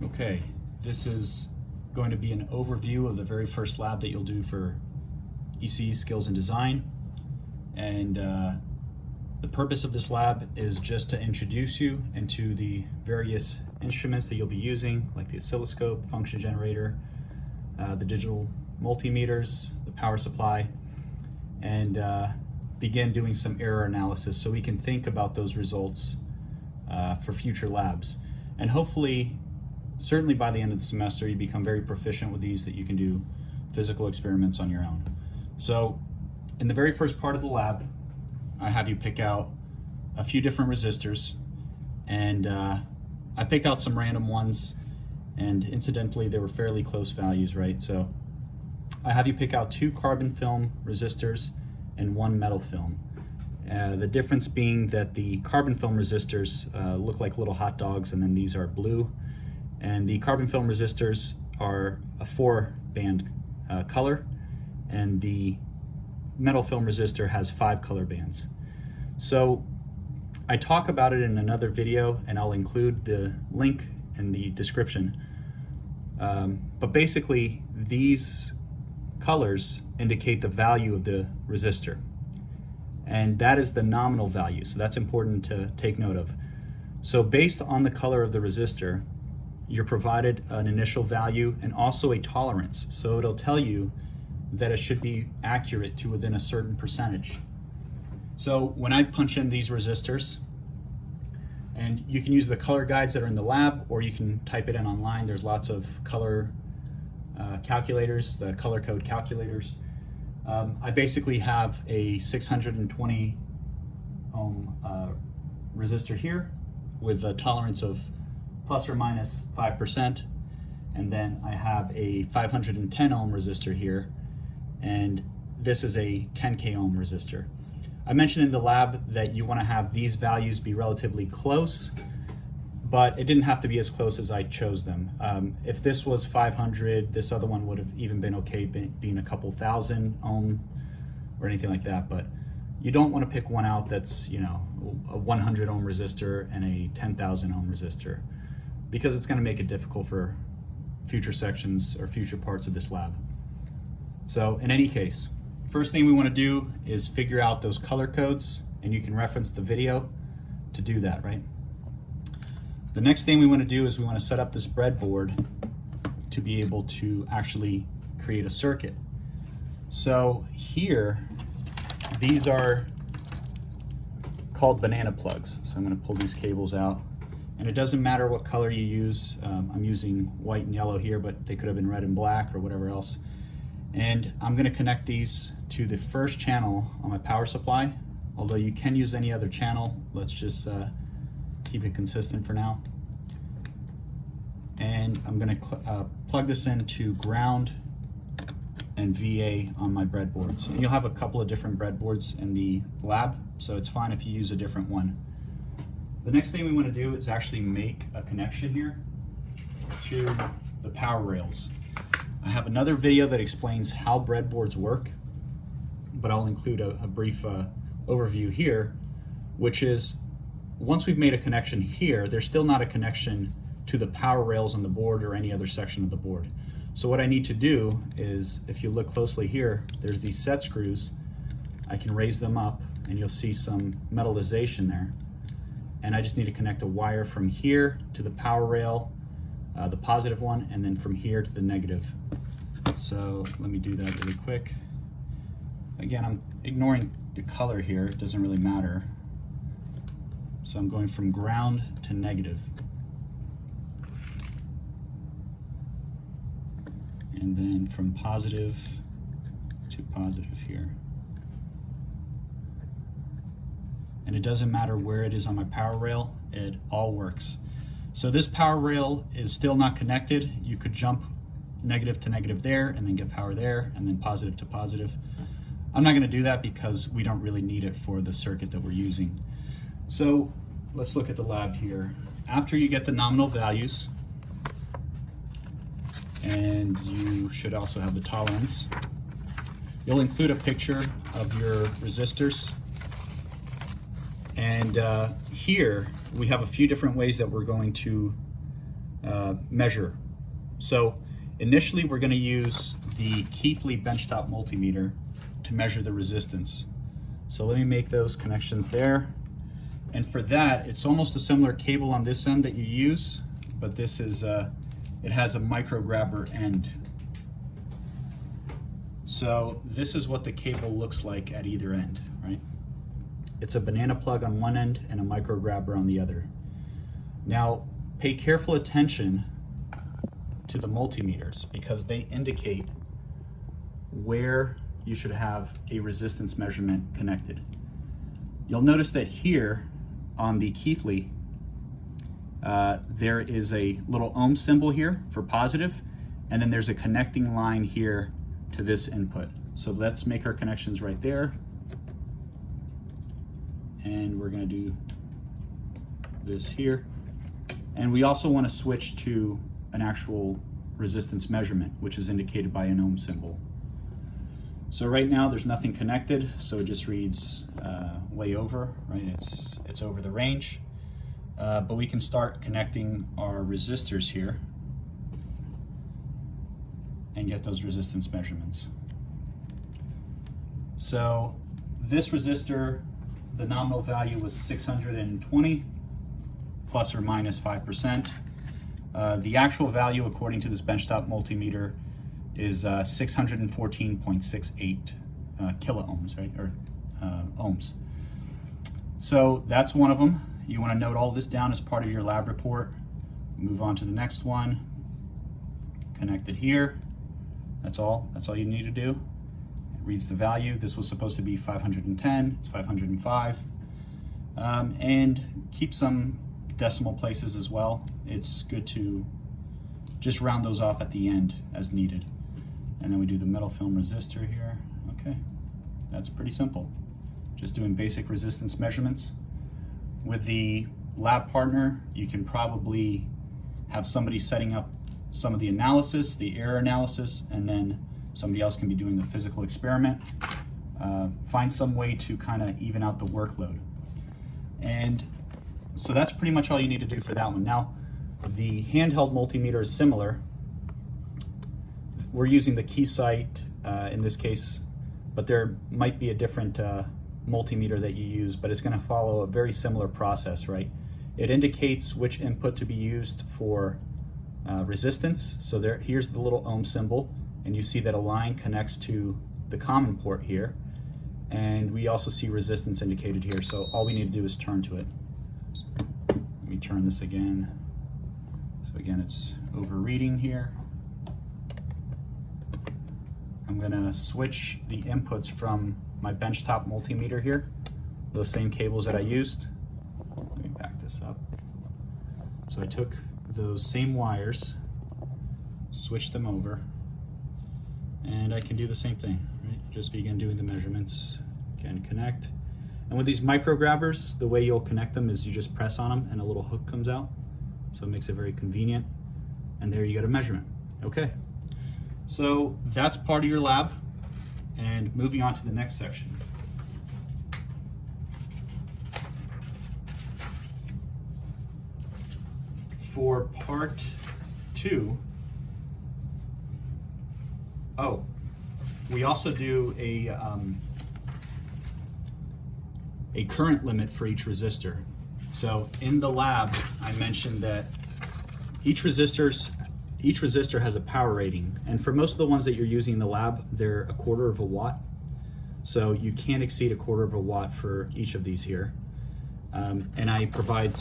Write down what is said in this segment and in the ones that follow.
Okay, this is going to be an overview of the very first lab that you'll do for ECE Skills in Design. And the purpose of this lab is just to introduce you into the various instruments that you'll be using, like the oscilloscope, function generator, the digital multimeters, the power supply, and begin doing some error analysis so we can think about those results for future labs. And hopefully, certainly by the end of the semester, you become very proficient with these that you can do physical experiments on your own. So in the very first part of the lab, I have you pick out a few different resistors, and I picked out some random ones, and incidentally they were fairly close values, right? So I have you pick out 2 carbon film resistors and 1 metal film. The difference being that the carbon film resistors look like little hot dogs, and then these are blue. And the carbon film resistors are a 4-band color, and the metal film resistor has 5 color bands. So I talk about it in another video, and I'll include the link in the description. But basically, these colors indicate the value of the resistor, and that is the nominal value, so that's important to take note of. So based on the color of the resistor, you're provided an initial value and also a tolerance. So it'll tell you that it should be accurate to within a certain percentage. So when I punch in these resistors, and you can use the color guides that are in the lab, or you can type it in online. There's lots of color calculators, the color code calculators. I basically have a 620 ohm resistor here with a tolerance of plus or minus 5%, and then I have a 510 ohm resistor here, and this is a 10k ohm resistor. I mentioned in the lab that you want to have these values be relatively close, but it didn't have to be as close as I chose them. If this was 500, this other one would have even been okay being a couple thousand ohm or anything like that, but you don't want to pick one out that's, you know, a 100 ohm resistor and a 10,000 ohm resistor, because it's going to make it difficult for future sections or future parts of this lab. So in any case, first thing we want to do is figure out those color codes, and you can reference the video to do that, right? The next thing we want to do is we want to set up this breadboard to be able to actually create a circuit. So here, these are called banana plugs. So I'm going to pull these cables out. And it doesn't matter what color you use. I'm using white and yellow here, but they could have been red and black or whatever else. And I'm going to connect these to the first channel on my power supply, although you can use any other channel. Let's just keep it consistent for now. And I'm going to plug this into ground and VA on my breadboards. And you'll have a couple of different breadboards in the lab, so it's fine if you use a different one. The next thing we want to do is actually make a connection here to the power rails. I have another video that explains how breadboards work, but I'll include a brief overview here, which is once we've made a connection here, there's still not a connection to the power rails on the board or any other section of the board. So what I need to do is, if you look closely here, there's these set screws. I can raise them up and you'll see some metallization there. And I just need to connect a wire from here to the power rail, the positive one, and then from here to the negative. So let me do that really quick. Again, I'm ignoring the color here, it doesn't really matter. So I'm going from ground to negative. And then from positive to positive here. And it doesn't matter where it is on my power rail, it all works. So this power rail is still not connected. You could jump negative to negative there and then get power there and then positive to positive. I'm not going to do that because we don't really need it for the circuit that we're using. So let's look at the lab here. After you get the nominal values, and you should also have the tolerance, you'll include a picture of your resistors. And here we have a few different ways that we're going to measure. So initially we're going to use the Keithley Benchtop multimeter to measure the resistance. So let me make those connections there. And for that, it's almost a similar cable on this end that you use, but this is, it has a micro grabber end. So this is what the cable looks like at either end, right? It's a banana plug on one end and a micro grabber on the other. Now, pay careful attention to the multimeters because they indicate where you should have a resistance measurement connected. You'll notice that here on the Keithley, there is a little ohm symbol here for positive, and then there's a connecting line here to this input. So let's make our connections right there. And we're going to do this here. And we also want to switch to an actual resistance measurement, which is indicated by an ohm symbol. So right now there's nothing connected, so it just reads way over, right? It's over the range. But we can start connecting our resistors here and get those resistance measurements. So this resistor, the nominal value was 620 plus or minus 5%. The actual value according to this benchtop multimeter is 614.68 kilo ohms, right? Or ohms. So that's one of them. You want to note all this down as part of your lab report. Move on to the next one. Connect it here. That's all you need to do. It reads the value. This was supposed to be 510, it's 505. And keep some decimal places as well. It's good to just round those off at the end as needed. And then we do the metal film resistor here. Okay, that's pretty simple. Just doing basic resistance measurements. With the lab partner, you can probably have somebody setting up some of the analysis, the error analysis, and then somebody else can be doing the physical experiment. Find some way to kind of even out the workload. And so that's pretty much all you need to do for that one. Now, the handheld multimeter is similar. We're using the Keysight in this case, but there might be a different multimeter that you use, but it's going to follow a very similar process, right? It indicates which input to be used for resistance. So here's the little ohm symbol, and you see that a line connects to the common port here, and we also see resistance indicated here. So all we need to do is turn to it. Let me turn this again. So again, it's overreading here. I'm going to switch the inputs from my benchtop multimeter here, those same cables that I used. Let me back this up. So I took those same wires, switched them over, and I can do the same thing, right? Just begin doing the measurements, again, connect. And with these micro grabbers, the way you'll connect them is you just press on them and a little hook comes out. So it makes it very convenient. And there you get a measurement. Okay. So that's part of your lab. And moving on to the next section. For part 2, we also do a current limit for each resistor. So in the lab, I mentioned that each resistor has a power rating, and for most of the ones that you're using in the lab, they're 1/4 of a watt. So you can't exceed 1/4 of a watt for each of these here. And I provide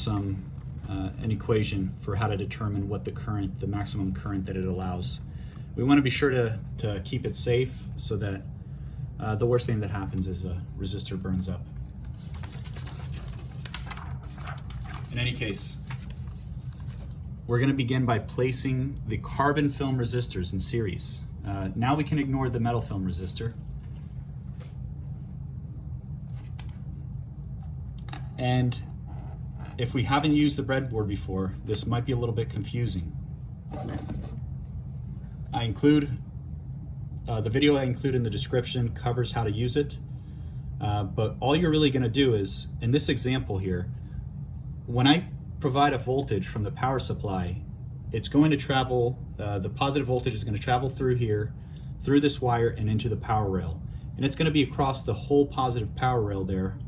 an equation for how to determine what the maximum current that it allows. We want to be sure to keep it safe so that the worst thing that happens is a resistor burns up. In any case, we're going to begin by placing the carbon film resistors in series. Now we can ignore the metal film resistor. And if we haven't used the breadboard before, this might be a little bit confusing. I include, the video I include in the description covers how to use it, but all you're really going to do is, in this example here, when I provide a voltage from the power supply, it's going to travel, the positive voltage is going to travel through here, through this wire and into the power rail. And it's going to be across the whole positive power rail there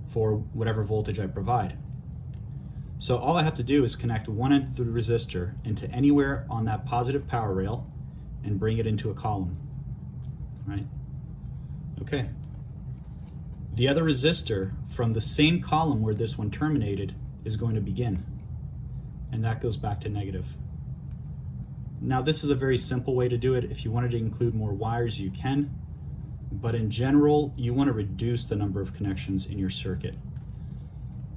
for whatever voltage I provide. So all I have to do is connect one end of the resistor into anywhere on that positive power rail and bring it into a column, right? Okay. The other resistor from the same column where this one terminated is going to begin, and that goes back to negative. Now this is a very simple way to do it. If you wanted to include more wires, you can, but in general, you want to reduce the number of connections in your circuit.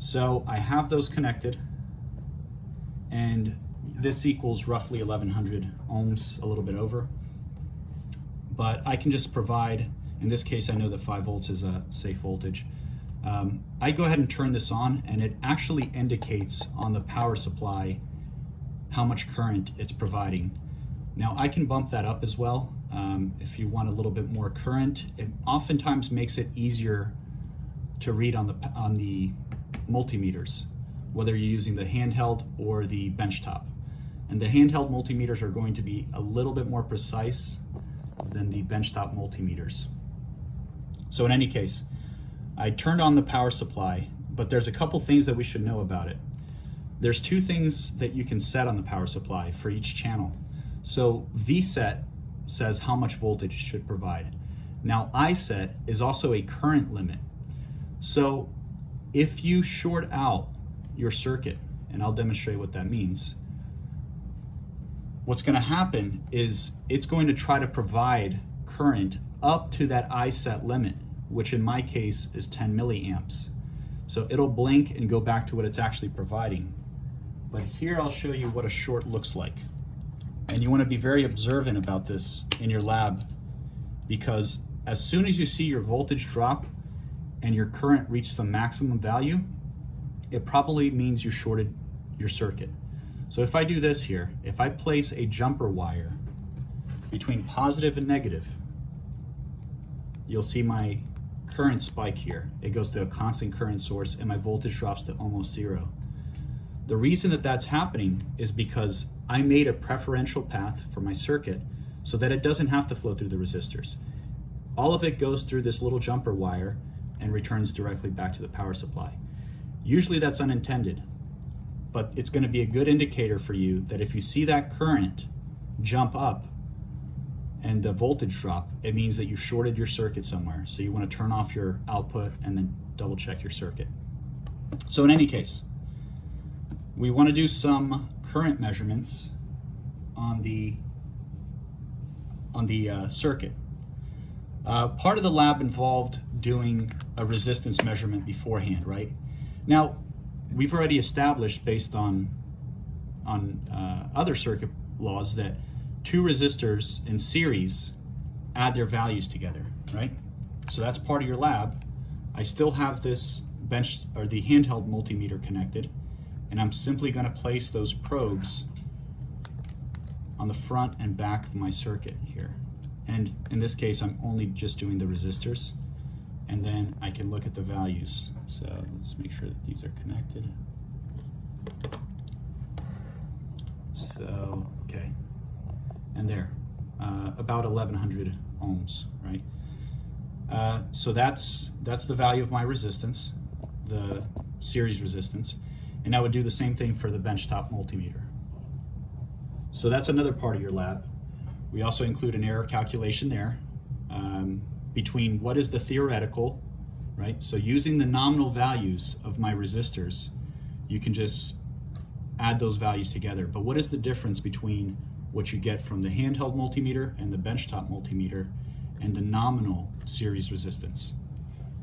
So I have those connected, and this equals roughly 1100 ohms, a little bit over. But I can just provide, in this case I know that 5 volts is a safe voltage. I go ahead and turn this on, and it actually indicates on the power supply how much current it's providing. Now I can bump that up as well. If you want a little bit more current, it oftentimes makes it easier to read on the multimeters, whether you're using the handheld or the benchtop. And the handheld multimeters are going to be a little bit more precise than the benchtop multimeters. So in any case, I turned on the power supply, but there's a couple things that we should know about it. There's 2 things that you can set on the power supply for each channel. So VSET says how much voltage it should provide. Now ISET is also a current limit. So if you short out your circuit, and I'll demonstrate what that means, what's going to happen is it's going to try to provide current up to that ISET limit, which in my case is 10 milliamps. So it'll blink and go back to what it's actually providing. But here I'll show you what a short looks like. And you want to be very observant about this in your lab, because as soon as you see your voltage drop and your current reach some maximum value, it probably means you shorted your circuit. So if I do this here, if I place a jumper wire between positive and negative, you'll see my current spike here. It goes to a constant current source and my voltage drops to almost 0. The reason that that's happening is because I made a preferential path for my circuit so that it doesn't have to flow through the resistors. All of it goes through this little jumper wire and returns directly back to the power supply. Usually that's unintended, but it's going to be a good indicator for you that if you see that current jump up and the voltage drop, it means that you shorted your circuit somewhere. So you want to turn off your output and then double check your circuit. So in any case, we want to do some current measurements on the circuit. Part of the lab involved doing a resistance measurement beforehand, right? Now, we've already established based on other circuit laws that 2 resistors in series add their values together, right? So that's part of your lab. I still have this the handheld multimeter connected, and I'm simply going to place those probes on the front and back of my circuit here. And in this case, I'm only just doing the resistors, and then I can look at the values. So let's make sure that these are connected. So, okay. And there, about 1100 ohms, right? So that's the value of my resistance, the series resistance. And I would do the same thing for the benchtop multimeter. So that's another part of your lab. We also include an error calculation there between what is the theoretical, right? So using the nominal values of my resistors, you can just add those values together. But what is the difference between what you get from the handheld multimeter and the benchtop multimeter and the nominal series resistance?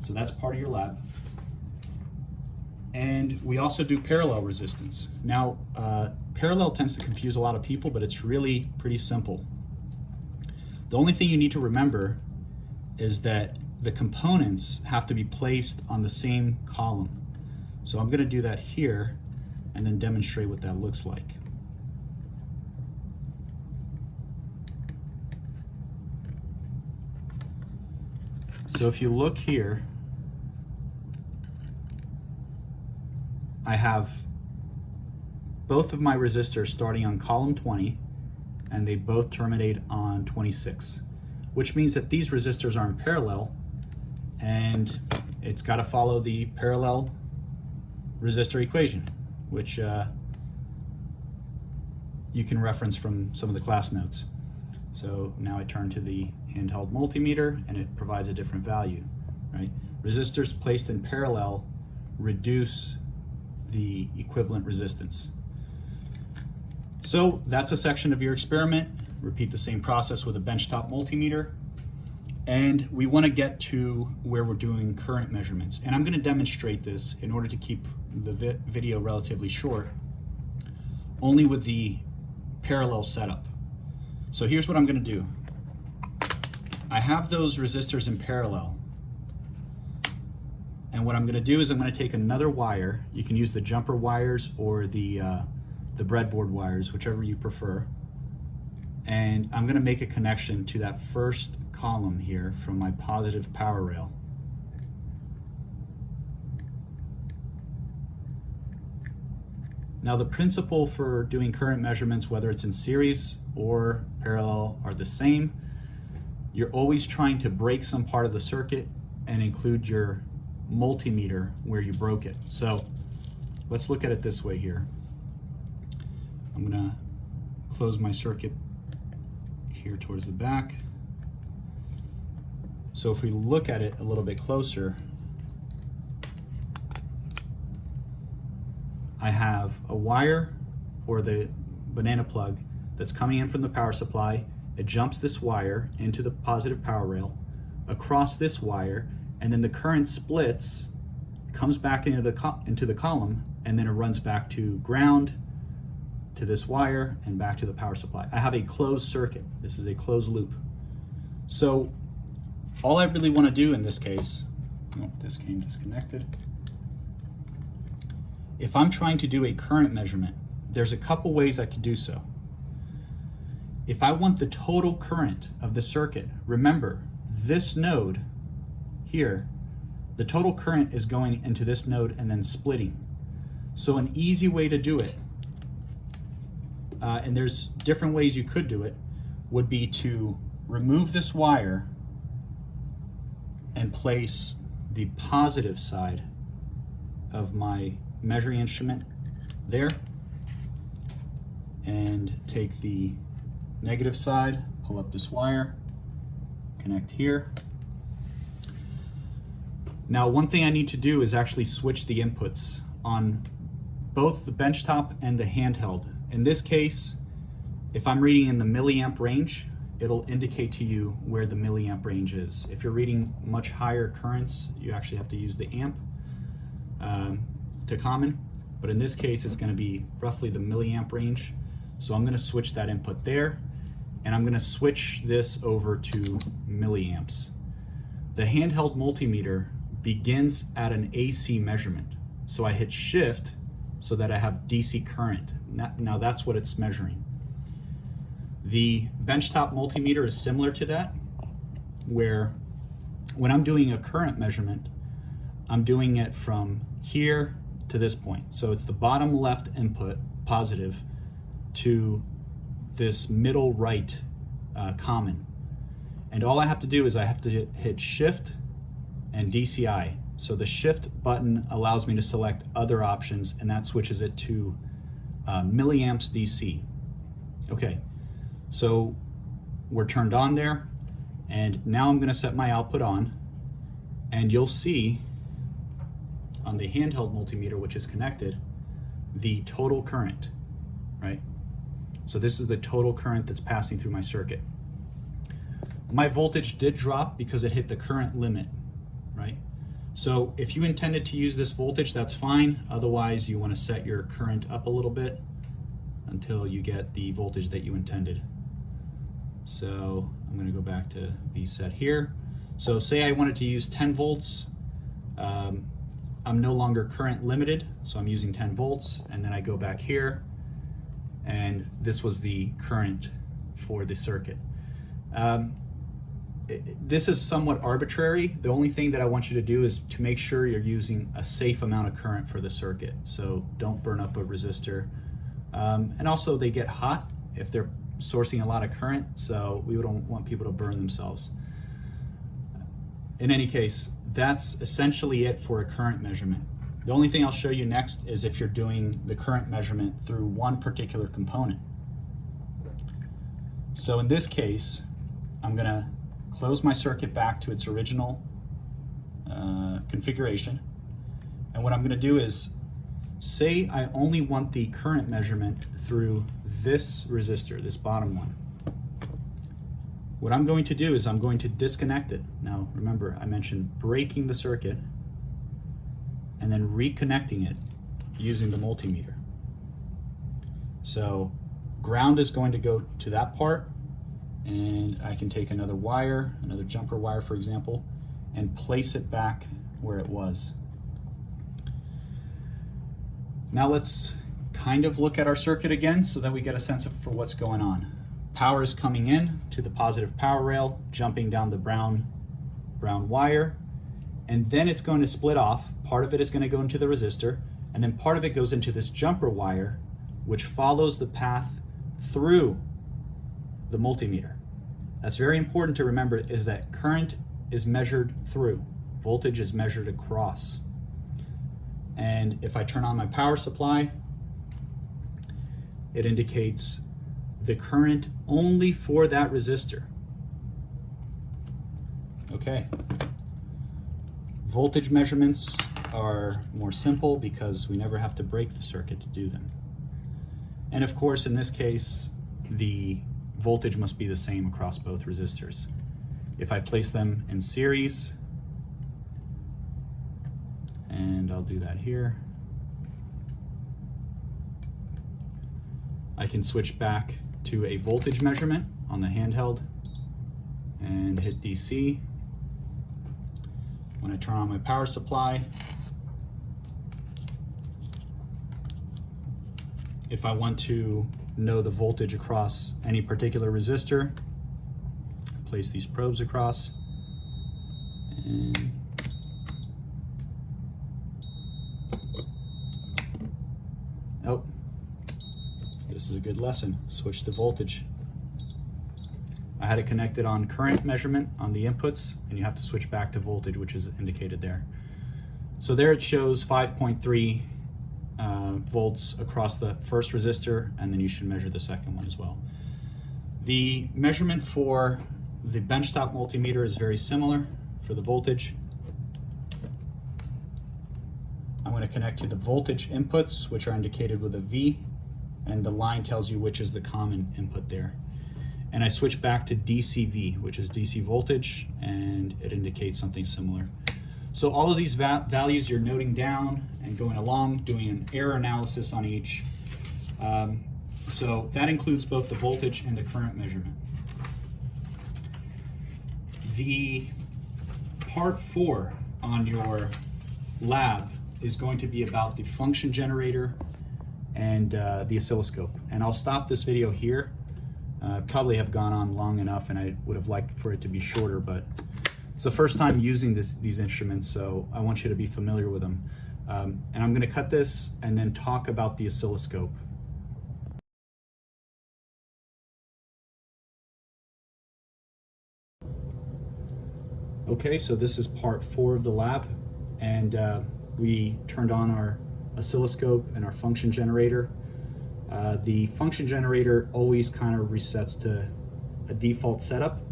So that's part of your lab. And we also do parallel resistance. Now, parallel tends to confuse a lot of people, but it's really pretty simple. The only thing you need to remember is that the components have to be placed on the same column. So I'm going to do that here and then demonstrate what that looks like. So if you look here, I have both of my resistors starting on column 20, and they both terminate on 26, which means that these resistors are in parallel, and it's got to follow the parallel resistor equation, which you can reference from some of the class notes. So now I turn to the handheld multimeter, and it provides a different value, right? Resistors placed in parallel reduce the equivalent resistance. So that's a section of your experiment. Repeat the same process with a benchtop multimeter. And we want to get to where we're doing current measurements. And I'm going to demonstrate this in order to keep the video relatively short, only with the parallel setup. So here's what I'm going to do. I have those resistors in parallel. And what I'm going to do is I'm going to take another wire. You can use the jumper wires or the breadboard wires, whichever you prefer. And I'm going to make a connection to that first column here from my positive power rail. Now the principle for doing current measurements, whether it's in series or parallel, are the same. You're always trying to break some part of the circuit and include your multimeter where you broke it. So let's look at it this way here. I'm going to close my circuit here towards the back. So if we look at it a little bit closer, I have a wire, or the banana plug, that's coming in from the power supply. It jumps this wire into the positive power rail, across this wire, and then the current splits, comes back into the column, and then it runs back to ground, to this wire, and back to the power supply. I have a closed circuit. This is a closed loop. So all I really want to do in this case, oh, this came disconnected. If I'm trying to do a current measurement, there's a couple ways I could do so. If I want the total current of the circuit, remember this node here, the total current is going into this node and then splitting. So an easy way to do it, and there's different ways you could do it, would be to remove this wire and place the positive side of my measuring instrument there, and take the negative side, pull up this wire, connect here. Now one thing I need to do is actually switch the inputs on both the benchtop and the handheld. In this case, if I'm reading in the milliamp range, it'll indicate to you where the milliamp range is. If you're reading much higher currents, you actually have to use the amp to common, but in this case it's going to be roughly the milliamp range. So I'm going to switch that input there, and I'm going to switch this over to milliamps. The handheld multimeter begins at an AC measurement. So I hit shift so that I have DC current. Now that's what it's measuring. The benchtop multimeter is similar to that, where when I'm doing a current measurement, I'm doing it from here to this point. So it's the bottom left input, positive, to this middle right common. And all I have to do is I have to hit shift and DCI. So the shift button allows me to select other options, and that switches it to milliamps DC. Okay, so we're turned on there, and now I'm going to set my output on, and you'll see on the handheld multimeter, which is connected, the total current, right? So this is the total current that's passing through my circuit. My voltage did drop because it hit the current limit, right? So if you intended to use this voltage, that's fine. Otherwise, you want to set your current up a little bit until you get the voltage that you intended. So I'm going to go back to VSet here. So say I wanted to use 10 volts. I'm no longer current limited, so I'm using 10 volts, and then I go back here, and this was the current for the circuit. This is somewhat arbitrary. The only thing that I want you to do is to make sure you're using a safe amount of current for the circuit. So don't burn up a resistor And also they get hot if they're sourcing a lot of current, so we don't want people to burn themselves. In any case, that's essentially it for a current measurement. The only thing I'll show you next is if you're doing the current measurement through one particular component. So in this case, I'm gonna close my circuit back to its original configuration. And what I'm gonna do is, say I only want the current measurement through this resistor, this bottom one. What I'm going to do is I'm going to disconnect it. Now remember, I mentioned breaking the circuit and then reconnecting it using the multimeter. So ground is going to go to that part, and I can take another wire, another jumper wire for example, and place it back where it was. Now let's kind of look at our circuit again so that we get a sense for what's going on. Power is coming in to the positive power rail, jumping down the brown wire, and then it's going to split off. Part of it is going to go into the resistor, and then part of it goes into this jumper wire, which follows the path through the multimeter. That's very important to remember, is that current is measured through, voltage is measured across. And if I turn on my power supply, it indicates the current only for that resistor. Okay. Voltage measurements are more simple because we never have to break the circuit to do them. And of course, in this case, the voltage must be the same across both resistors. If I place them in series, and I'll do that here, I can switch back to a voltage measurement on the handheld and hit DC. When I turn on my power supply, if I want to know the voltage across any particular resistor, place these probes across, and oh, this is a good lesson. Switch to voltage. I had it connected on current measurement on the inputs, and you have to switch back to voltage, which is indicated there. So there it shows 5.3 volts across the first resistor, and then you should measure the second one as well. The measurement for the benchtop multimeter is very similar for the voltage. I'm going to connect to the voltage inputs, which are indicated with a V, and the line tells you which is the common input there. And I switch back to DCV, which is DC voltage, and it indicates something similar. So all of these values you're noting down and going along, doing an error analysis on each. So that includes both the voltage and the current measurement. The part 4 on your lab is going to be about the function generator and the oscilloscope. And I'll stop this video here. Probably have gone on long enough, and I would have liked for it to be shorter, but it's the first time using these instruments, so I want you to be familiar with them. And I'm going to cut this and then talk about the oscilloscope. Okay, so this is part 4 of the lab, and we turned on our oscilloscope and our function generator. The function generator always kind of resets to a default setup,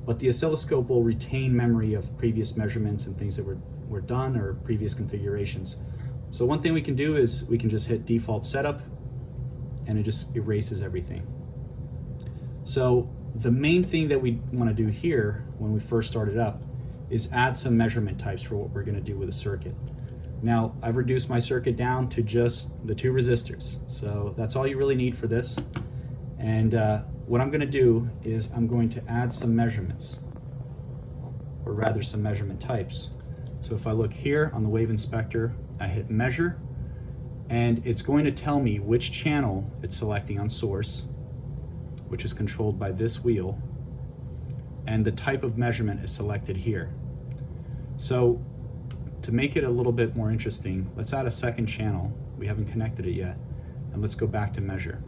but the oscilloscope will retain memory of previous measurements and things that were done or previous configurations. So one thing we can do is we can just hit default setup, and it just erases everything. So the main thing that we want to do here when we first start it up is add some measurement types for what we're going to do with a circuit. Now, I've reduced my circuit down to just the 2 resistors, so that's all you really need for this. And what I'm going to do is I'm going to add some measurements, or rather some measurement types. So if I look here on the wave inspector, I hit measure, and it's going to tell me which channel it's selecting on source, which is controlled by this wheel, and the type of measurement is selected here. So to make it a little bit more interesting, let's add a second channel. We haven't connected it yet. And let's go back to measure.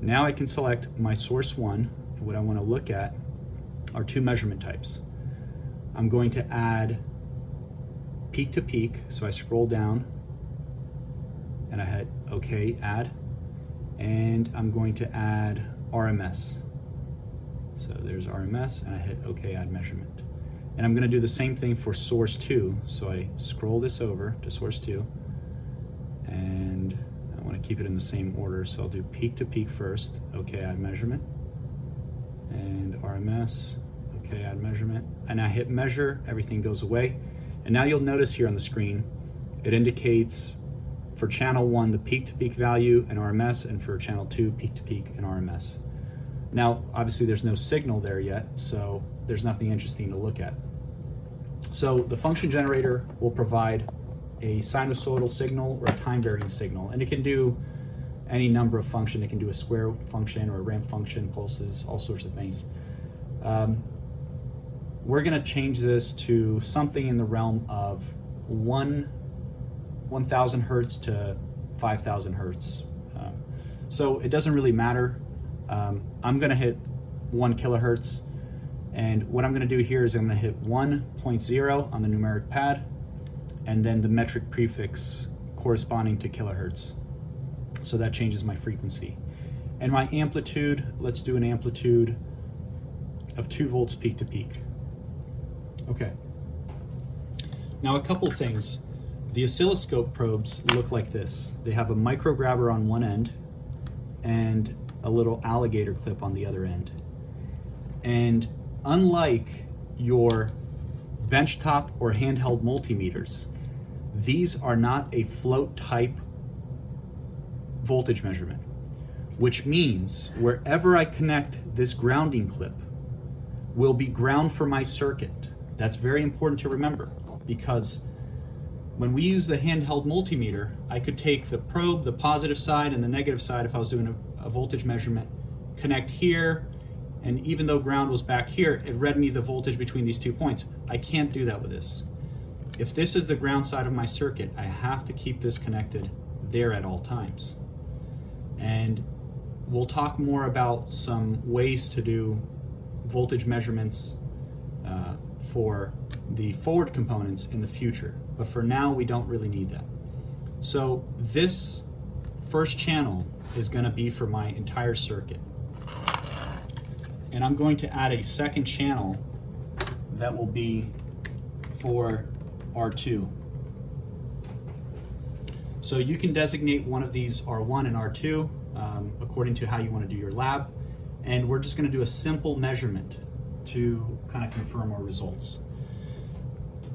Now I can select my source 1, and what I want to look at are two measurement types. I'm going to add peak to peak, so I scroll down and I hit OK, add, and I'm going to add RMS. So there's RMS, and I hit OK, add measurement. And I'm going to do the same thing for source 2, so I scroll this over to source 2, and I want to keep it in the same order, so I'll do peak to peak first, OK, add measurement, and RMS, OK, add measurement, and I hit measure, everything goes away. And now you'll notice here on the screen, it indicates for channel 1 the peak to peak value and RMS, and for channel 2 peak to peak and RMS. Now obviously there's no signal there yet, so there's nothing interesting to look at. So the function generator will provide a sinusoidal signal or a time varying signal, and it can do any number of functions. It can do a square function or a ramp function, pulses, all sorts of things. We're going to change this to something in the realm of 1,000 hertz to 5,000 hertz. So it doesn't really matter. I'm going to hit 1 kilohertz, and what I'm going to do here is I'm going to hit 1.0 on the numeric pad, and then the metric prefix corresponding to kilohertz. So that changes my frequency. And my amplitude, let's do an amplitude of 2 volts peak to peak. Okay. Now a couple things. The oscilloscope probes look like this. They have a micro grabber on one end and a little alligator clip on the other end. And unlike your benchtop or handheld multimeters, these are not a float type voltage measurement, which means wherever I connect this grounding clip will be ground for my circuit. That's very important to remember, because when we use the handheld multimeter, I could take the probe, the positive side and the negative side if I was doing a voltage measurement, connect here, and even though ground was back here, it read me the voltage between these 2 points. I can't do that with this. If this is the ground side of my circuit, I have to keep this connected there at all times. And we'll talk more about some ways to do voltage measurements for the forward components in the future. But for now, we don't really need that. So this first channel is going to be for my entire circuit. And I'm going to add a second channel that will be for R2. So you can designate one of these R1 and R2 according to how you want to do your lab. And we're just going to do a simple measurement to kind of confirm our results.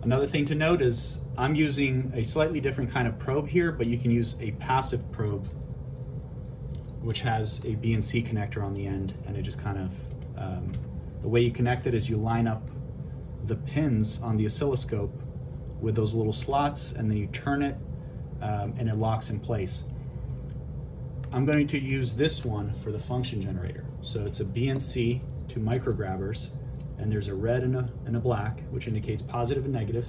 Another thing to note is I'm using a slightly different kind of probe here, but you can use a passive probe which has a BNC connector on the end, and it just kind of, the way you connect it is you line up the pins on the oscilloscope with those little slots, and then you turn it and it locks in place. I'm going to use this one for the function generator. So it's a BNC, 2 micro grabbers, and there's a red and a black, which indicates positive and negative.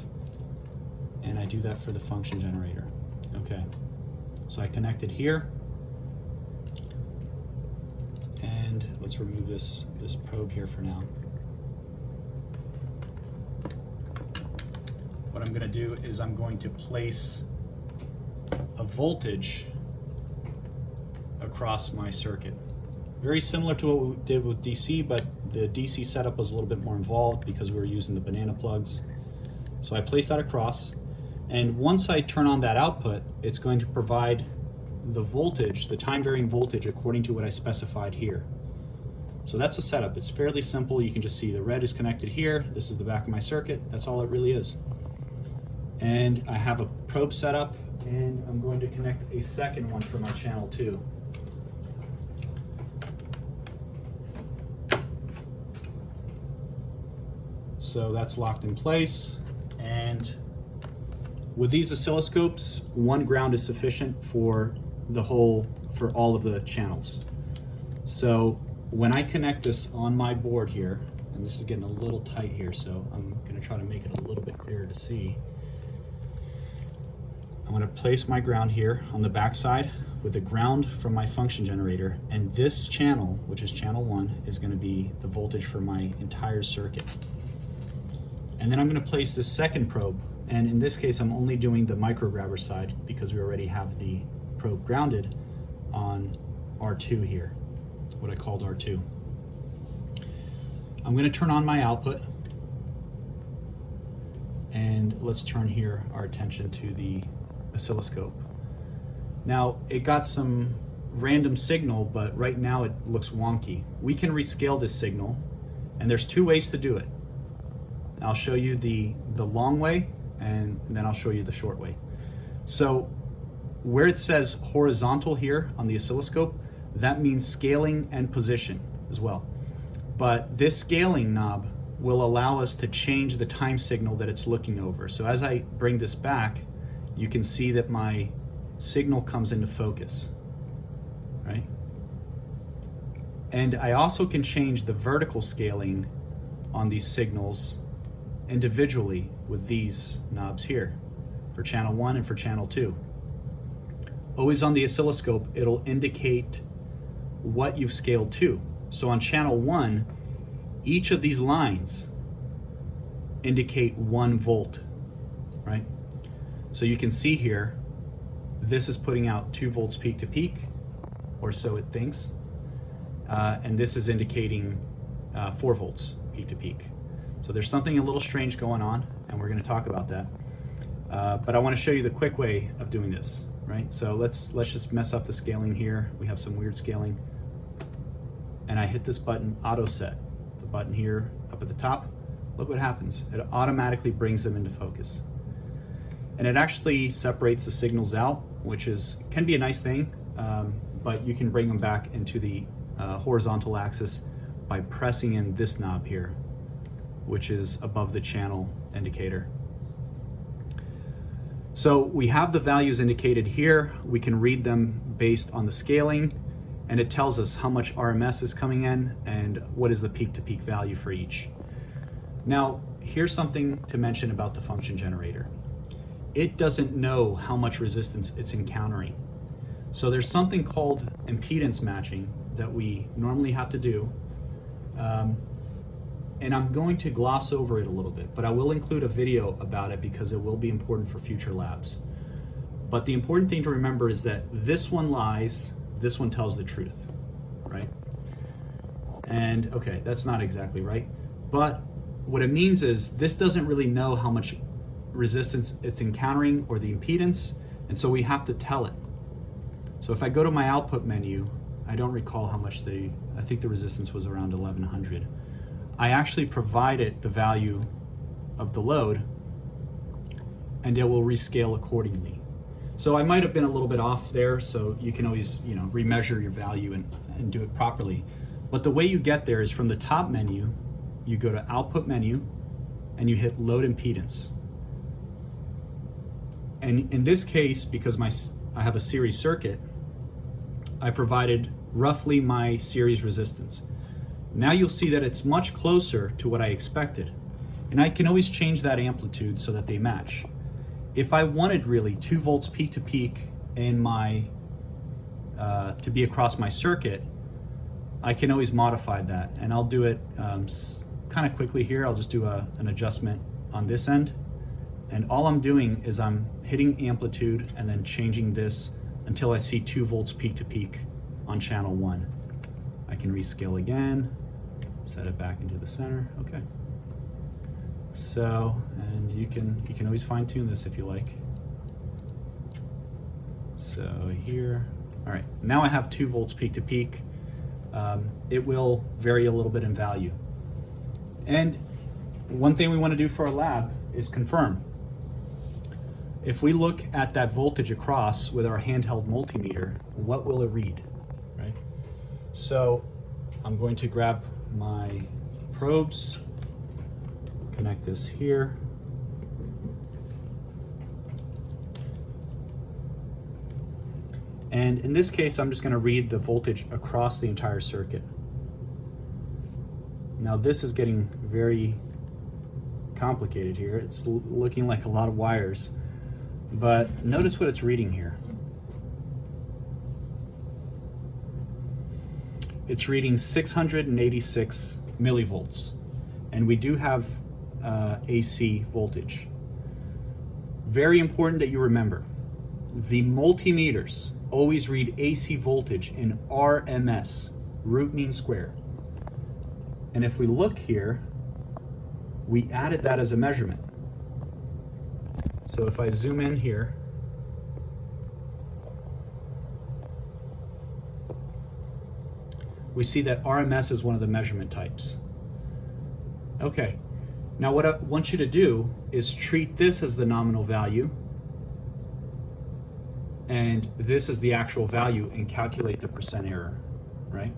And I do that for the function generator. Okay, so I connect it here. And let's remove this probe here for now. What I'm going to do is I'm going to place a voltage across my circuit. Very similar to what we did with DC, but the DC setup was a little bit more involved because we were using the banana plugs. So I place that across, and once I turn on that output, it's going to provide the voltage, the time varying voltage, according to what I specified here. So that's the setup. It's fairly simple. You can just see the red is connected here. This is the back of my circuit. That's all it really is. And I have a probe set up, and I'm going to connect a second one for my channel 2. So that's locked in place, and with these oscilloscopes, 1 ground is sufficient for all of the channels. So when I connect this on my board here, and this is getting a little tight here, so I'm going to try to make it a little bit clearer to see. I'm going to place my ground here on the back side with the ground from my function generator, and this channel, which is channel 1, is going to be the voltage for my entire circuit. And then I'm going to place the second probe, and in this case I'm only doing the micrograbber side because we already have the probe grounded on R2 here, what I called R2. I'm going to turn on my output, and let's turn here our attention to the oscilloscope. Now it got some random signal, but right now it looks wonky. We can rescale this signal, and there's two ways to do it. I'll show you the long way, and then I'll show you the short way. So where it says horizontal here on the oscilloscope, that means scaling and position as well. But this scaling knob will allow us to change the time signal that it's looking over. So as I bring this back, you can see that my signal comes into focus, right? And I also can change the vertical scaling on these signals individually with these knobs here for channel 1 and for channel 2. Always on the oscilloscope, it'll indicate what you've scaled to. So on channel 1, each of these lines indicate 1 volt, right? So you can see here, this is putting out 2 volts peak to peak, or so it thinks, and this is indicating 4 volts peak to peak. So there's something a little strange going on, and we're going to talk about that. But I want to show you the quick way of doing this, right? So let's just mess up the scaling here. We have some weird scaling, and I hit this button, autoset, the button here up at the top. Look what happens. It automatically brings them into focus, and it actually separates the signals out, which can be a nice thing, but you can bring them back into the horizontal axis by pressing in this knob here, which is above the channel indicator. So we have the values indicated here. We can read them based on the scaling, and it tells us how much RMS is coming in and what is the peak-to-peak value for each. Now, here's something to mention about the function generator. It doesn't know how much resistance it's encountering. So there's something called impedance matching that we normally have to do. And I'm going to gloss over it a little bit, but I will include a video about it because it will be important for future labs. But the important thing to remember is that this one lies, this one tells the truth, right? And okay, that's not exactly right. But what it means is this doesn't really know how much resistance it's encountering or the impedance, and so we have to tell it. So if I go to my output menu, I don't recall how much I think the resistance was around 1100. I actually provide it the value of the load, and it will rescale accordingly. So I might have been a little bit off there, so you can always remeasure your value and do it properly. But the way you get there is from the top menu, you go to output menu, and you hit load impedance. And in this case, because I have a series circuit, I provided roughly my series resistance. Now you'll see that it's much closer to what I expected. And I can always change that amplitude so that they match. If I wanted really 2 volts peak to peak in my, to be across my circuit, I can always modify that. And I'll do it kind of quickly here. I'll just do an adjustment on this end. And all I'm doing is I'm hitting amplitude and then changing this until I see 2 volts peak to peak on channel 1. I can rescale again, set it back into the center. Okay. So, and you can always fine tune this if you like. So here, all right, now I have 2 volts peak to peak. It will vary a little bit in value. And one thing we want to do for our lab is confirm. If we look at that voltage across with our handheld multimeter, what will it read, right? So I'm going to grab my probes, connect this here. And in this case, I'm just going to read the voltage across the entire circuit. Now this is getting very complicated here. It's looking like a lot of wires, but notice what it's reading here. it's reading 686 millivolts, and we do have AC voltage. Very important that you remember, the multimeters always read AC voltage in RMS, root mean square. And if we look here, we added that as a measurement. So if I zoom in here, we see that RMS is one of the measurement types. Okay, now what I want you to do is treat this as the nominal value and this is the actual value and calculate the percent error, right?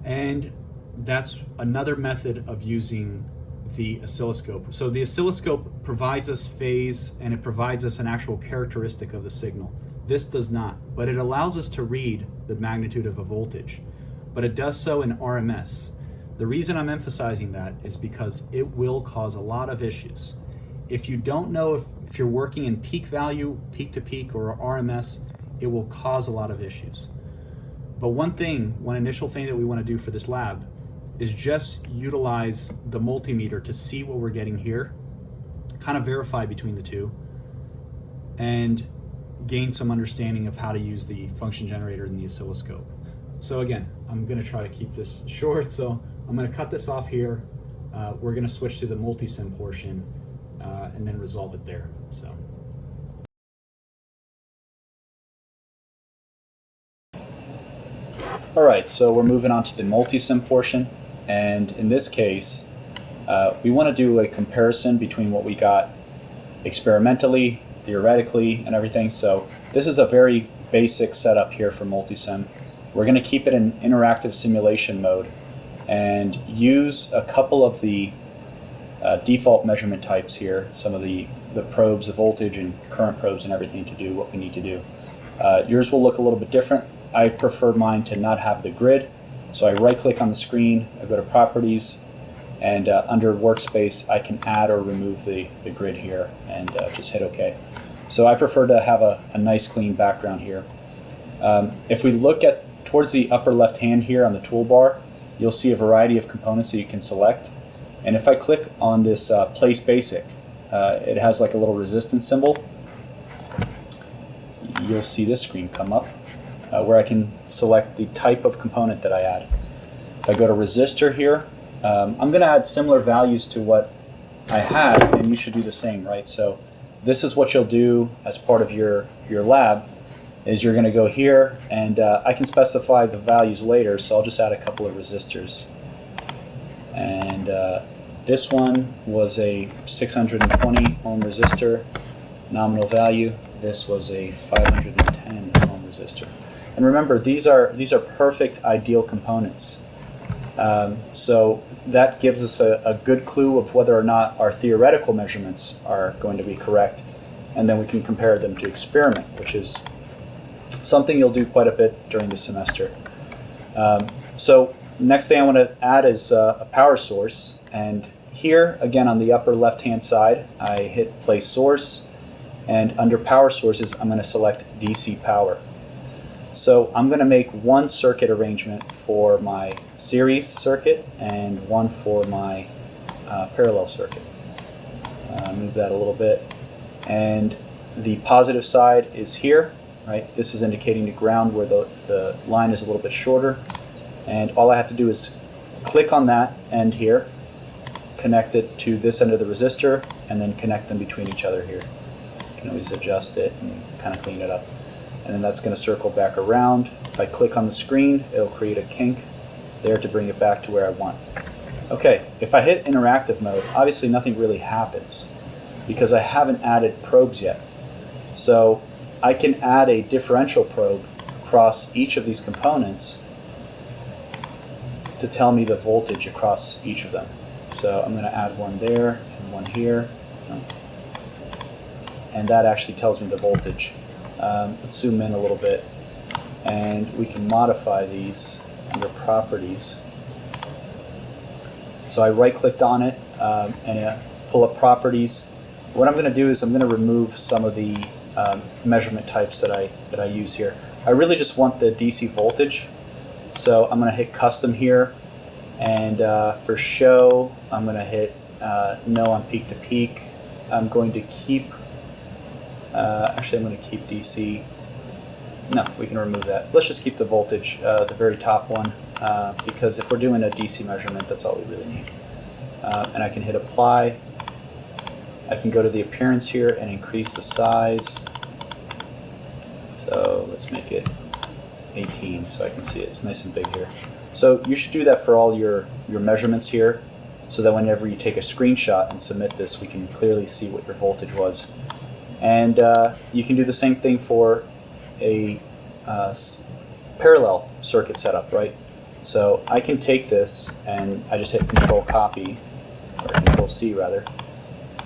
And that's another method of using the oscilloscope. So the oscilloscope provides us phase and it provides us an actual characteristic of the signal. This does not, but it allows us to read the magnitude of a voltage, but it does so in RMS. The reason I'm emphasizing that is because it will cause a lot of issues. If you don't know if you're working in peak value, peak to peak, or RMS, it will cause a lot of issues. But one initial thing that we want to do for this lab is just utilize the multimeter to see what we're getting here, kind of verify between the two, and gain some understanding of how to use the function generator in the oscilloscope. So again, I'm going to try to keep this short, so I'm going to cut this off here. We're going to switch to the Multisim portion and then resolve it there. So. All right, so we're moving on to the Multisim portion, and in this case, we want to do a comparison between what we got experimentally, theoretically, and everything. So this is a very basic setup here for Multisim. We're going to keep it in interactive simulation mode and use a couple of the default measurement types here, some of the probes, the voltage and current probes and everything to do what we need to do. Yours will look a little bit different. I prefer mine to not have the grid, so I right click on the screen, I go to properties, and under workspace I can add or remove the grid here and just hit OK. So I prefer to have a nice clean background here. If we look towards the upper left hand here on the toolbar, you'll see a variety of components that you can select. And if I click on this place basic, it has like a little resistance symbol. You'll see this screen come up where I can select the type of component that I add. If I go to resistor here, I'm going to add similar values to what I had, and you should do the same, right? So this is what you'll do as part of your lab, is you're going to go here, and I can specify the values later, so I'll just add a couple of resistors. And this one was a 620 ohm resistor, nominal value. This was a 510 ohm resistor. And remember, these are perfect ideal components. So that gives us a good clue of whether or not our theoretical measurements are going to be correct, and then we can compare them to experiment, which is something you'll do quite a bit during the semester. So next thing I want to add is a power source, and here again on the upper left hand side I hit place source, and under power sources I'm going to select DC power. So I'm going to make one circuit arrangement for my series circuit and one for my parallel circuit. Move that a little bit, and the positive side is here, right? This is indicating the ground where the line is a little bit shorter, and all I have to do is click on that end here, connect it to this end of the resistor, and then connect them between each other here. You can always adjust it and kind of clean it up. And then that's going to circle back around. If I click on the screen, it'll create a kink there to bring it back to where I want. Okay, if I hit interactive mode, obviously nothing really happens because I haven't added probes yet. So I can add a differential probe across each of these components to tell me the voltage across each of them. So I'm going to add one there and one here, and that actually tells me the voltage. Let's zoom in a little bit, and we can modify these under properties. So I right clicked on it and pull up properties. What I'm going to do is I'm going to remove some of the measurement types that I use here. I really just want the DC voltage, So I'm going to hit custom here, and for show I'm going to hit no on peak to peak. I'm going to keep actually I'm going to keep DC. No, we can remove that. Let's just keep the voltage, the very top one, because if we're doing a DC measurement, that's all we really need. And I can hit apply. I can go to the appearance here and increase the size. So let's make it 18 so I can see it. It's nice and big here. So you should do that for all your measurements here, so that whenever you take a screenshot and submit this, we can clearly see what your voltage was. And you can do the same thing for a parallel circuit setup, right? So I can take this and I just hit Control Copy, or Control C rather,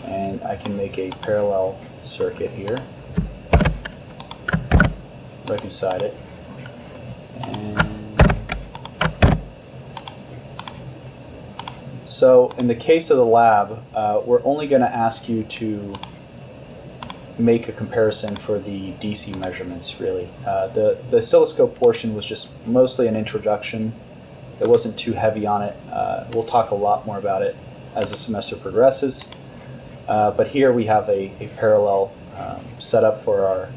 and I can make a parallel circuit here right beside it. And so in the case of the lab, we're only going to ask you to make a comparison for the DC measurements, really. The oscilloscope portion was just mostly an introduction. It wasn't too heavy on it. We'll talk a lot more about it as the semester progresses. But here we have a parallel setup for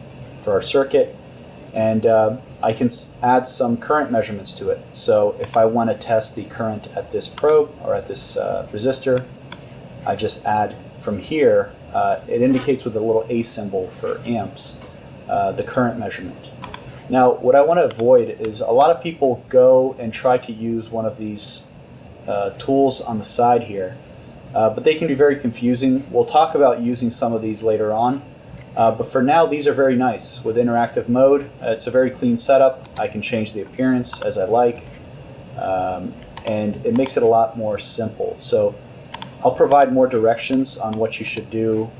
our circuit, and I can add some current measurements to it. So if I want to test the current at this probe or at this resistor, I just add from here. It indicates with a little A symbol for amps the current measurement. Now what I want to avoid is a lot of people go and try to use one of these tools on the side here, but they can be very confusing. We'll talk about using some of these later on, but for now these are very nice. With interactive mode, it's a very clean setup. I can change the appearance as I like, and it makes it a lot more simple. So I'll provide more directions on what you should do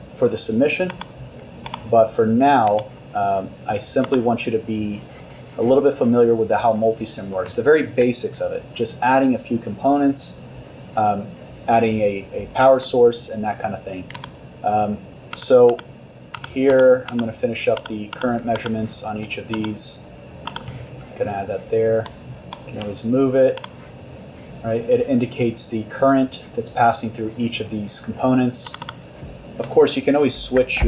for the submission, but for now I simply want you to be a little bit familiar with how Multisim works, the very basics of it, just adding a few components, adding a power source and that kind of thing. So here I'm going to finish up the current measurements on each of these. I'm going to add that there. You can always move it. Right? It indicates the current that's passing through each of these components. Of course, you can always switch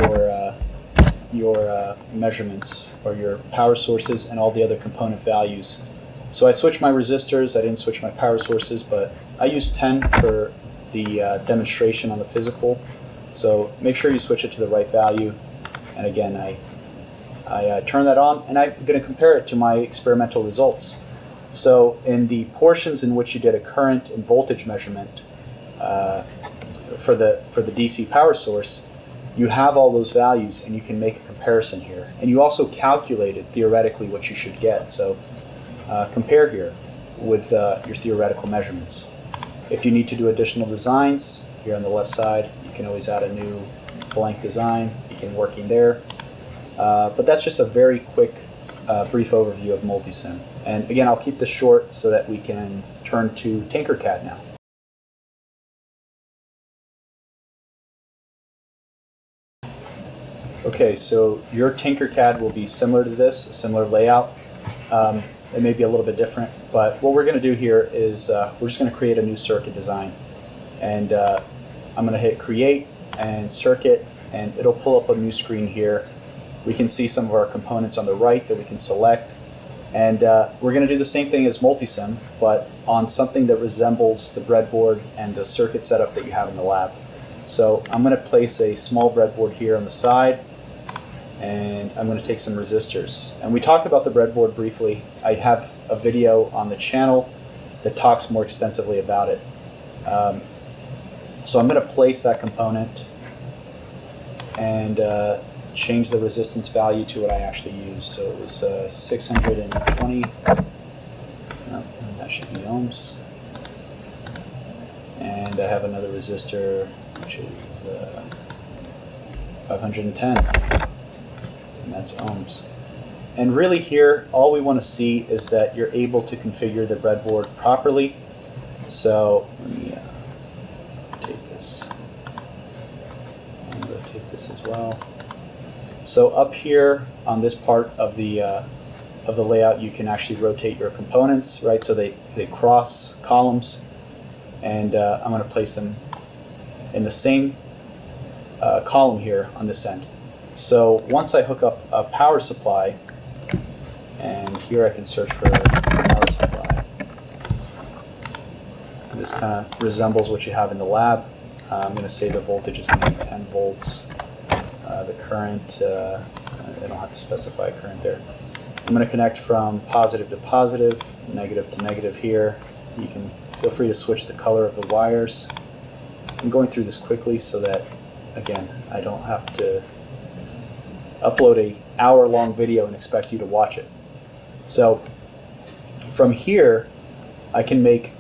your measurements or your power sources and all the other component values. So I switched my resistors. I didn't switch my power sources, but I used 10 for the demonstration on the physical. So make sure you switch it to the right value. And again, I turn that on, and I'm going to compare it to my experimental results. So in the portions in which you did a current and voltage measurement for the DC power source, you have all those values and you can make a comparison here. And you also calculated theoretically what you should get. So compare here with your theoretical measurements. If you need to do additional designs, here on the left side, you can always add a new blank design, begin working there. But that's just a very quick brief overview of Multisim. And again, I'll keep this short so that we can turn to Tinkercad now. Okay, so your Tinkercad will be similar to this, a similar layout. It may be a little bit different, but what we're going to do here is we're just going to create a new circuit design. And I'm going to hit Create and Circuit, and it'll pull up a new screen here. We can see some of our components on the right that we can select. And we're going to do the same thing as Multisim, but on something that resembles the breadboard and the circuit setup that you have in the lab. So I'm going to place a small breadboard here on the side, and I'm going to take some resistors. And we talked about the breadboard briefly. I have a video on the channel that talks more extensively about it. So I'm going to place that component and change the resistance value to what I actually used. So it was 620. No, that should be ohms. And I have another resistor which is 510, and that's ohms. And really here, all we want to see is that you're able to configure the breadboard properly. So let me take this and rotate this as well. So up here on this part of the of the layout, you can actually rotate your components, right? So they cross columns, and I'm going to place them in the same column here on this end. So once I hook up a power supply, and here I can search for power supply. This kind of resembles what you have in the lab. I'm going to say the voltage is going to be 10 volts. The current, I don't have to specify a current there. I'm going to connect from positive to positive, negative to negative here. You can feel free to switch the color of the wires. I'm going through this quickly so that, again, I don't have to upload an hour-long video and expect you to watch it. So from here, I can make,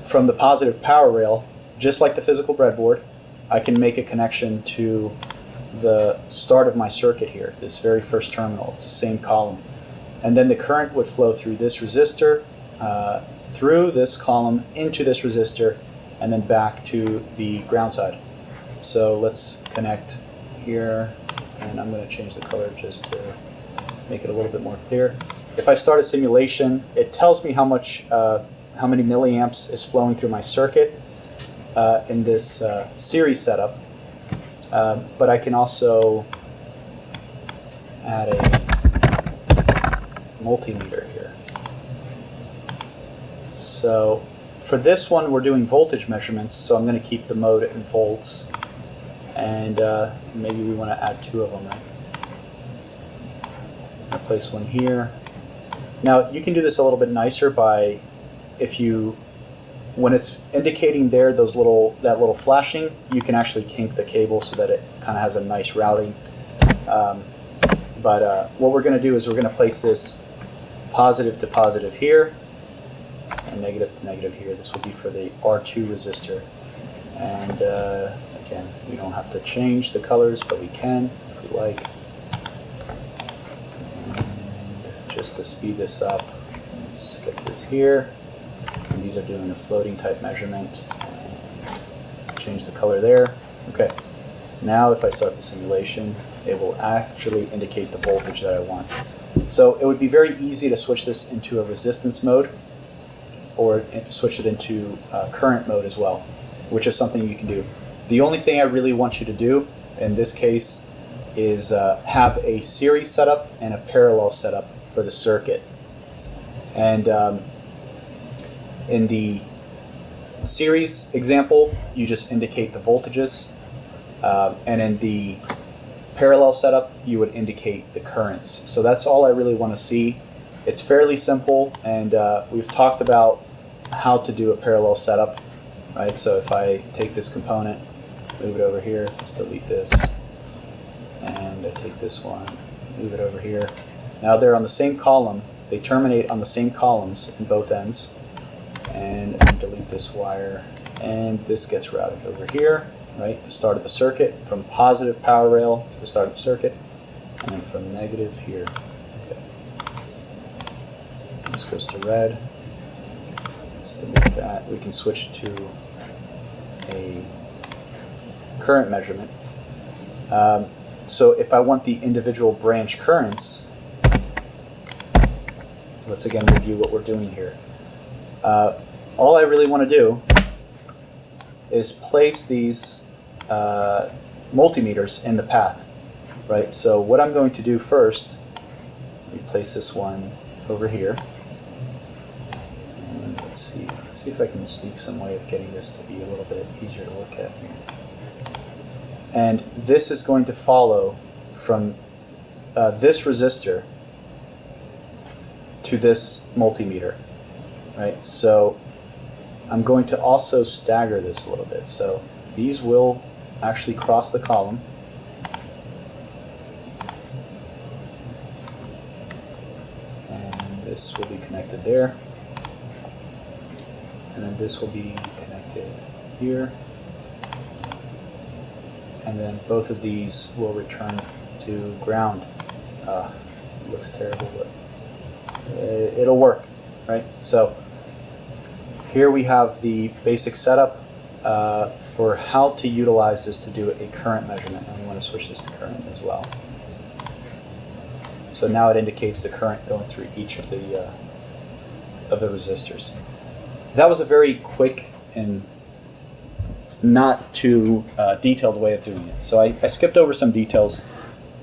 from the positive power rail, just like the physical breadboard, I can make a connection to the start of my circuit here, this very first terminal. It's the same column. And then the current would flow through this resistor, through this column, into this resistor, and then back to the ground side. So let's connect here, and I'm going to change the color just to make it a little bit more clear. If I start a simulation, it tells me how many milliamps is flowing through my circuit in this series setup. But I can also add a multimeter here. So for this one, we're doing voltage measurements, so I'm going to keep the mode in volts, and maybe we want to add 2 of them, right? I'll place one here. Now you can do this a little bit nicer by, when it's indicating there that little flashing, you can actually kink the cable so that it kind of has a nice routing. But what we're going to do is we're going to place this positive to positive here, and negative to negative here. This will be for the R2 resistor. And again, we don't have to change the colors, but we can if we like. And just to speed this up, let's get this here. And these are doing a floating type measurement. And change the color there. Okay. Now if I start the simulation, it will actually indicate the voltage that I want. So it would be very easy to switch this into a resistance mode, or switch it into current mode as well, which is something you can do. The only thing I really want you to do in this case is have a series setup and a parallel setup for the circuit. And in the series example, you just indicate the voltages, and in the parallel setup, you would indicate the currents. So that's all I really want to see. It's fairly simple, and we've talked about how to do a parallel setup, right? So if I take this component, move it over here, let's delete this, and I take this one, move it over here. Now they're on the same column. They terminate on the same columns in both ends, and delete this wire, and this gets routed over here, right? The start of the circuit, from positive power rail to the start of the circuit, and then from negative here. Okay. This goes to red. Let's delete that. We can switch it to a current measurement. So if I want the individual branch currents, let's again review what we're doing here. All I really want to do is place these multimeters in the path, right? So what I'm going to do first, let me place this one over here. And let's see if I can sneak some way of getting this to be a little bit easier to look at here. And this is going to follow from this resistor to this multimeter, right? So I'm going to also stagger this a little bit. So these will actually cross the column. And this will be connected there. And then this will be connected here. And then both of these will return to ground. It looks terrible, but it'll work, right? So here we have the basic setup for how to utilize this to do a current measurement. And we want to switch this to current as well. So now it indicates the current going through each of the resistors. That was a very quick and not too detailed way of doing it. So I skipped over some details,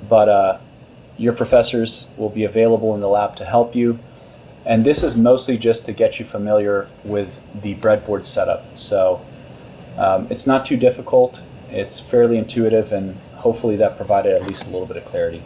but your professors will be available in the lab to help you. And this is mostly just to get you familiar with the breadboard setup. So it's not too difficult, it's fairly intuitive, and hopefully that provided at least a little bit of clarity.